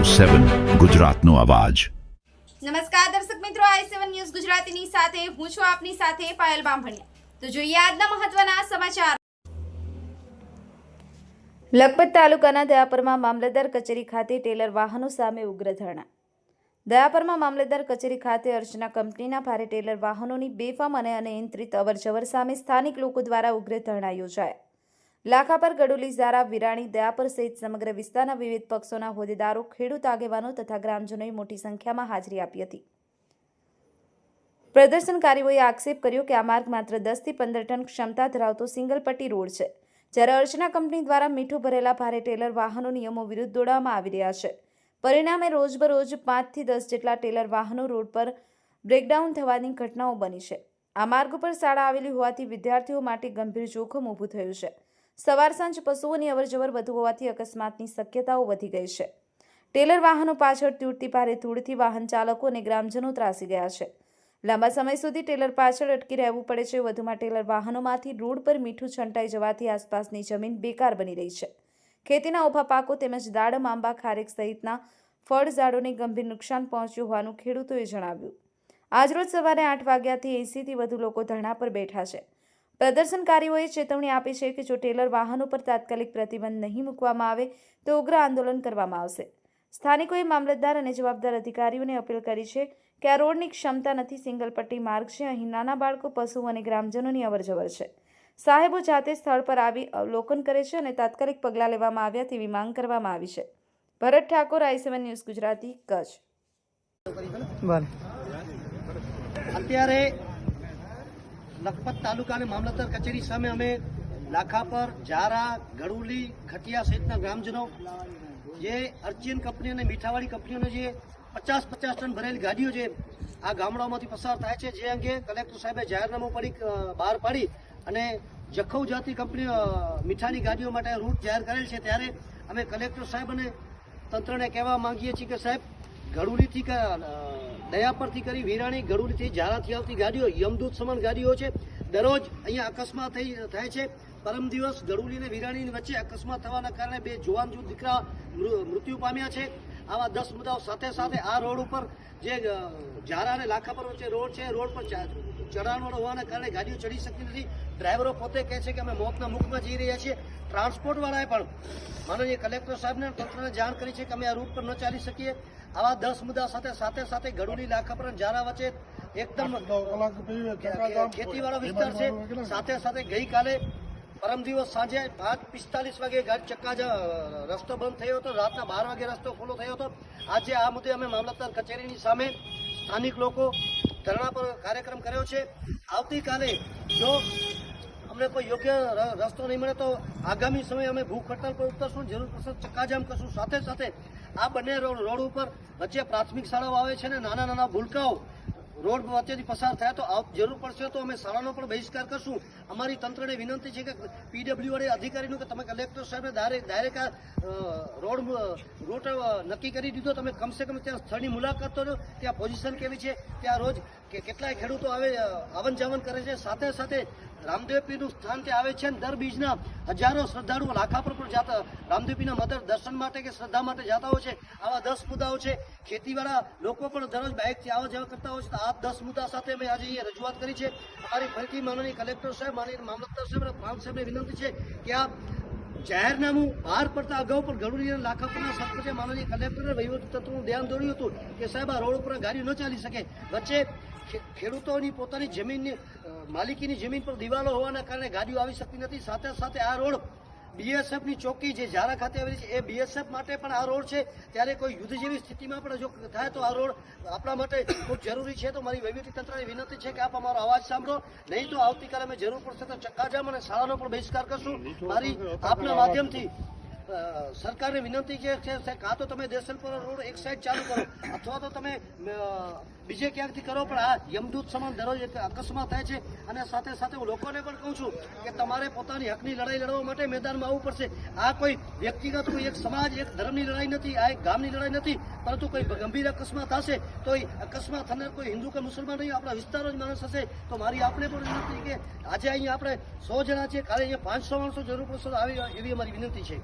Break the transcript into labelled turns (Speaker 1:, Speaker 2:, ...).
Speaker 1: 7 ગુજરાતનો અવાજ।
Speaker 2: નમસ્કાર દર્શક મિત્રો, i7 ન્યૂઝ ગુજરાતીની સાથે હું છું આપની સાથે પાયલ બામભણિયા। તો જોઈએ આજના મહત્વના સમાચાર। લખપત તાલુકાના દયાપરમાં મામલતદાર કચેરી ખાતે ટેલર વાહનો સામે ઉગ્ર ધરણા। દયાપરમાં મામલતદાર કચેરી ખાતે અર્ચના કંપનીના ભારે ટેલર વાહનોની બેફામ અને અનિયંત્રિત અવરજવર સામે સ્થાનિક લોકો દ્વારા ઉગ્ર ધરણા યોજાયા। લાખાપર, ગડોલી, ઝારા, વિરાણી, દયાપર સહિત સમગ્ર વિસ્તારના વિવિધ પક્ષોના હોદ્દેદારો, ખેડૂત આગેવાનો તથા ગ્રામજનોએ મોટી સંખ્યામાં હાજરી આપી હતી। પ્રદર્શનકારીઓએ આક્ષેપ કર્યો કે આ માર્ગ માત્ર 10 થી 15 ટન ક્ષમતા ધરાવતો સિંગલ પટ્ટી રોડ છે, જ્યારે અર્ચના કંપની દ્વારા મીઠું ભરેલા ભારે ટેલર વાહનો નિયમો વિરુદ્ધ દોડાવવામાં આવી રહ્યા છે। પરિણામે રોજબરોજ 5 થી 10 જેટલા ટેલર વાહનો રોડ પર બ્રેકડાઉન થવાની ઘટનાઓ બની છે। આ માર્ગ પર શાળા આવેલી હોવાથી વિદ્યાર્થીઓ માટે ગંભીર જોખમ ઊભું થયું છે। સવાર સાંજ પશુઓની અવરજવર વધુ હોવાથી અકસ્માતની શક્યતાઓ વધી ગઈ છે। ટેલર વાહનો પાછળ તૂટતી ભારે ધૂળથી વાહન ચાલકો અને ગ્રામજનો ત્રાસી ગયા છે। લાંબા સમય સુધી ટેલર પાછળ અટકી રહેવું પડે છે। વધુમાં ટેલર વાહનોમાંથી રોડ પર મીઠું છંટાઈ જવાથી આસપાસની જમીન બેકાર બની રહી છે। ખેતીના ઊભા પાકો તેમજ દાડમ, આંબા, ખારેક સહિતના ફળ ઝાડોને ગંભીર નુકસાન પહોંચ્યું હોવાનું ખેડૂતોએ જણાવ્યું। આજરોજ સવારે 8 વાગ્યાથી 80થી વધુ લોકો ધરણા પર બેઠા છે। પ્રદર્શનકારીઓએ ચેતવણી આપી છે કે જો ટેલર વાહનો પર તાત્કાલિક પ્રતિબંધ નહીં મૂકવામાં આવે તો ઉગ્ર આંદોલન કરવામાં આવશે। સ્થાનિકોએ મામલતદાર અને જવાબદાર અધિકારીઓને અપીલ કરી છે કે આ રોડની ક્ષમતા નથી, સિંગલ પટ્ટી માર્ગ છે, અહીં નાના બાળકો, પશુઓ અને ગ્રામજનોની અવરજવર છે। સાહેબો જાતે સ્થળ પર આવી અવલોકન કરે છે અને તાત્કાલિક પગલાં લેવામાં આવ્યા તેવી માંગ કરવામાં આવી છે। ભરત ઠાકોર, i7 ન્યૂઝ ગુજરાતી, કચ્છ।
Speaker 3: અત્યારે લખપત તાલુકાની મામલતદાર કચેરી સામે અમે લાખાપર, ઝારા, ગડુલી, ખટિયા સહિતના ગ્રામજનો જે અર્ચિન કંપની અને મીઠાવાળી કંપનીઓને જે 50-50 ટન ભરેલી ગાડીઓ જે આ ગામડાઓમાંથી પસાર થાય છે, જે અંગે કલેક્ટર સાહેબે જાહેરનામું બહાર પાડી અને જખૌ જાતિ કંપની મીઠાની ગાડીઓ માટે રૂટ જાહેર કરેલ છે, ત્યારે અમે કલેક્ટર સાહેબ અને તંત્રને કહેવા માંગીએ છીએ કે સાહેબ, ગડુલીથી દયાપરથી કરી વિરાણી, ગડુલીથી ઝારાથી આવતી ગાડીઓ યમદૂત સમાન ગાડીઓ છે। દરરોજ અહીંયા અકસ્માત થાય છે। પરમ દિવસ ગડુલી અને વિરાણીની વચ્ચે અકસ્માત થવાના કારણે 2 જુવાન દીકરા મૃત્યુ પામ્યા છે। આવા 10 મુદ્દાઓ સાથે સાથે આ રોડ ઉપર જે ઝારા અને લાખાપર વચ્ચે રોડ છે, રોડ પર ચઢાણ હોવાના કારણે ગાડીઓ ચડી શકતી નથી। ડ્રાઈવરો પોતે કહે છે કે અમે મોતના મુખમાં જઈ રહ્યા છીએ। ટ્રાન્સપોર્ટવાળાએ પણ માનનીય કલેક્ટર સાહેબને તંત્રને જાણ કરી છે કે અમે આ રૂટ પર ન ચાલી શકીએ। આવા 10 મુદ્દા સાથે ગડુલી, લાખાપર અને ઝારા વચ્ચે એકદમ ખેતીવાળો વિસ્તાર છે। સાથે ગઈકાલે પરમ દિવસ સાંજે 5:45 વાગે રસ્તો બંધ થયો હતો, રાતના 12 વાગે રસ્તો ખુલ્લો થયો હતો। આજે આ મુદ્દે અમે મામલતદાર કચેરીની સામે સ્થાનિક લોકો ધરણા પર કાર્યક્રમ કર્યો છે। આવતીકાલે જો અમને કોઈ યોગ્ય રસ્તો નહીં મળે તો આગામી સમયે અમે ભૂખ હડતાલ પર ઉતરશું, જરૂર પડશે ચક્કાજામ કરશું। સાથે આ બંને રોડ ઉપર વચ્ચે પ્રાથમિક શાળાઓ આવે છે ને નાના ભૂલકાઓ રોડ વચ્ચેથી પસાર થયા તો જરૂર પડશે તો અમે શાળાનો પણ બહિષ્કાર કરશું। અમારી તંત્રને વિનંતી છે કે પીડબ્લ્યુડી અધિકારીનું કે તમે કલેક્ટર સાહેબને ડાયરેક્ટ આ રૂટ નક્કી કરી દીધો, તમે કમસે કમ ત્યાં સ્થળની મુલાકાત તો લો, ત્યાં પોઝિશન કેવી છે, ત્યાં રોજ કેટલાય ખેડૂતો આવન જાવન કરે છે। સાથે રામદેવપીરનું સ્થાન ત્યાં આવે છે, દર બીજના હજારો શ્રદ્ધાળુઓ લાખાપર પર જતા રામદેવપીરના દર્શન માટે કે શ્રદ્ધા માટે જતા હોય છે। આવા 10 મુદ્દાઓ છે। ખેતીવાળા લોકો પણ દરરોજ બાઇકથી આવવા જવા કરતા હોય છે। તો આ 10 મુદ્દા સાથે અમે આજે અહીંયા રજૂઆત કરી છે। અમારી ફરીથી માનનીય કલેક્ટર સાહેબ, માનનીય મામલતદાર સાહેબ અને પ્રાંત સાહેબને વિનંતી છે કે આ જાહેરનામું બહાર પડતા અગાઉ પણ ગડુલી અને લાખાપરના સરપંચે માનનીય કલેક્ટરને વહીવટીતંત્રનું ધ્યાન દોર્યું હતું કે સાહેબ આ રોડ ઉપર ગાડીઓ ન ચાલી શકે। વચ્ચે ખેડૂતોની પોતાની જમીનની માલિકીની જમીન પર દિવાલો હોવાના કારણે ગાડીઓ આવી શકતી નથી। સાથે આ રોડ બીએસએફની ચોકી જે ઝારા ખાતે આવેલી છે, એ બીએસએફ માટે પણ આ રોડ છે। ત્યારે કોઈ યુદ્ધ જેવી સ્થિતિમાં પણ જો થાય તો આ રોડ આપણા માટે ખૂબ જરૂરી છે। તો મારી વહીવટીતંત્રને વિનંતી છે કે આપ અમારો અવાજ સાંભળો, નહીં તો આવતીકાલે અમે જરૂર પડશે તો ચક્કાજામ અને શાળાનો પણ બહિષ્કાર કરશું। મારી આપના માધ્યમથી સરકારને વિનંતી છે કે કાં તો તમે દેસલપુર રોડ એક સાઈડ ચાલુ કરો અથવા તો તમે બીજે ક્યાંકથી કરો, પણ આ યમદૂત સમાન દરરોજ અકસ્માત થાય છે। અને સાથે હું લોકોને પણ કહું છું કે તમારે પોતાની હકની લડાઈ લડવા માટે મેદાનમાં આવવું પડશે। આ કોઈ વ્યક્તિગત, કોઈ એક સમાજ, એક ધર્મની લડાઈ નથી, આ એક ગામની લડાઈ નથી, પરંતુ કોઈ ગંભીર અકસ્માત થશે તો એ અકસ્માત થનાર કોઈ હિન્દુ કે મુસલમાન નહીં, આપણા વિસ્તારનો જ માણસ હશે। તો મારી આપણે પણ વિનંતી કે આજે અહીંયા આપણે 100 જણા છીએ, કાલે અહીંયા 500 માણસો જરૂર પડશે, આવી એવી અમારી વિનંતી છે।